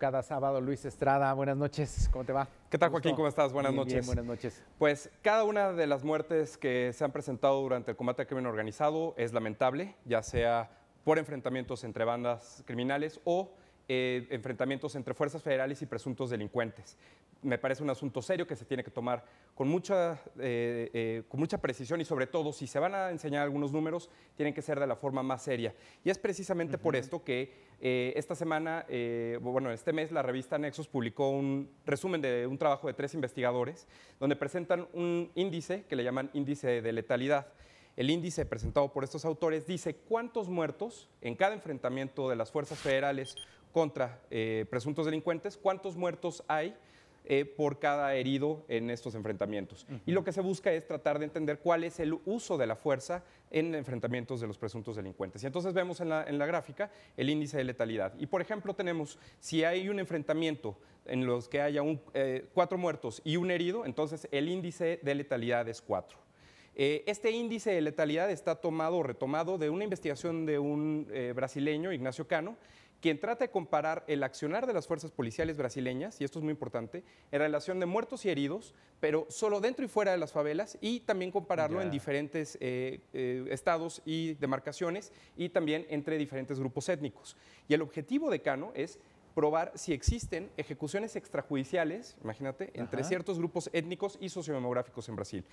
cada sábado. Luis Estrada, buenas noches, ¿cómo te va? ¿Qué tal, Joaquín? ¿Cómo estás? Buenas noches. Bien, buenas noches. Pues cada una de las muertes que se han presentado durante el combate al crimen organizado es lamentable, ya sea por enfrentamientos entre bandas criminales o enfrentamientos entre fuerzas federales y presuntos delincuentes. Me parece un asunto serio que se tiene que tomar con mucha precisión y sobre todo, si se van a enseñar algunos números, tienen que ser de la forma más seria. Y es precisamente por esto que esta semana, este mes, la revista Nexos publicó un resumen de un trabajo de 3 investigadores, donde presentan un índice que le llaman índice de letalidad. El índice presentado por estos autores dice cuántos muertos en cada enfrentamiento de las fuerzas federales contra presuntos delincuentes, cuántos muertos hay por cada herido en estos enfrentamientos. Y lo que se busca es tratar de entender cuál es el uso de la fuerza en enfrentamientos de los presuntos delincuentes. Y entonces vemos en la gráfica el índice de letalidad. Y por ejemplo tenemos, si hay un enfrentamiento en los que haya 4 muertos y un herido, entonces el índice de letalidad es 4. Este índice de letalidad está tomado o retomado de una investigación de un brasileño, Ignacio Cano, quien trata de comparar el accionar de las fuerzas policiales brasileñas, y esto es muy importante, en relación de muertos y heridos, pero solo dentro y fuera de las favelas, y también compararlo en diferentes estados y demarcaciones, y también entre diferentes grupos étnicos. Y el objetivo de Cano es probar si existen ejecuciones extrajudiciales, imagínate, entre ciertos grupos étnicos y sociodemográficos en Brasil.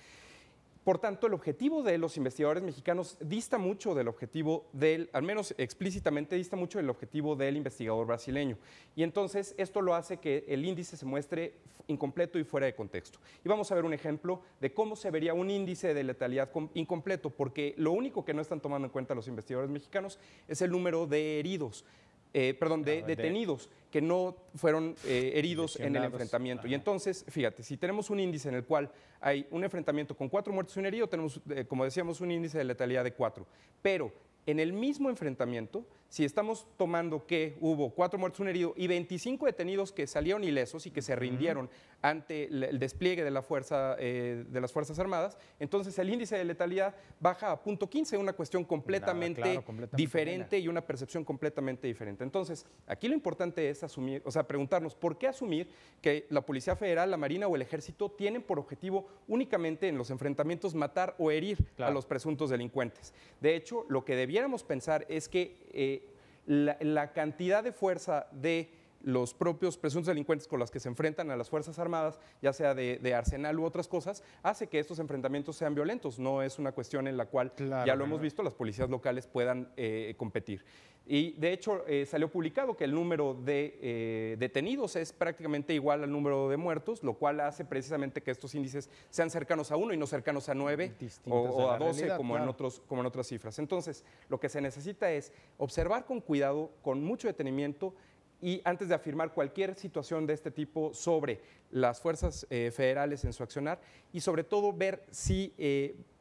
Por tanto, el objetivo de los investigadores mexicanos dista mucho del objetivo al menos explícitamente, dista mucho del objetivo del investigador brasileño. Y entonces esto lo hace que el índice se muestre incompleto y fuera de contexto. Y vamos a ver un ejemplo de cómo se vería un índice de letalidad incompleto, porque lo único que no están tomando en cuenta los investigadores mexicanos es el número de heridos. Detenidos que no fueron heridos en el enfrentamiento. Y entonces, fíjate, si tenemos un índice en el cual hay un enfrentamiento con 4 muertos y un herido, tenemos, como decíamos, un índice de letalidad de 4. Pero en el mismo enfrentamiento, si estamos tomando que hubo 4 muertos y un herido y 25 detenidos que salieron ilesos y que se rindieron ante el despliegue de las Fuerzas Armadas, entonces el índice de letalidad baja a 0.15, una cuestión completamente diferente y una percepción completamente diferente. Entonces, aquí lo importante es asumir, preguntarnos por qué asumir que la Policía Federal, la Marina o el Ejército tienen por objetivo únicamente en los enfrentamientos matar o herir a los presuntos delincuentes. De hecho, lo que debiéramos pensar es que la cantidad de fuerza de los propios presuntos delincuentes con los que se enfrentan a las Fuerzas Armadas, ya sea de arsenal u otras cosas, hace que estos enfrentamientos sean violentos. No es una cuestión en la cual, ya lo hemos visto, las policías locales puedan competir. Y de hecho salió publicado que el número de detenidos es prácticamente igual al número de muertos, lo cual hace precisamente que estos índices sean cercanos a 1 y no cercanos a 9 o a 12 como en otras cifras. Entonces, lo que se necesita es observar con cuidado, con mucho detenimiento, y antes de afirmar cualquier situación de este tipo sobre las fuerzas federales en su accionar, y sobre todo ver si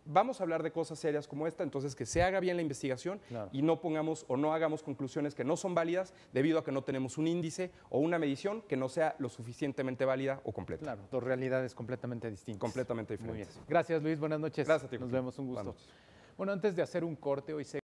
vamos a hablar de cosas serias como esta, entonces que se haga bien la investigación y no pongamos o no hagamos conclusiones que no son válidas debido a que no tenemos un índice o una medición que no sea lo suficientemente válida o completa. Claro, dos realidades completamente distintas. Completamente diferentes. Muy bien. Gracias, Luis. Buenas noches. Gracias a ti. Nos vemos, un gusto. Bueno, antes de hacer un corte, hoy se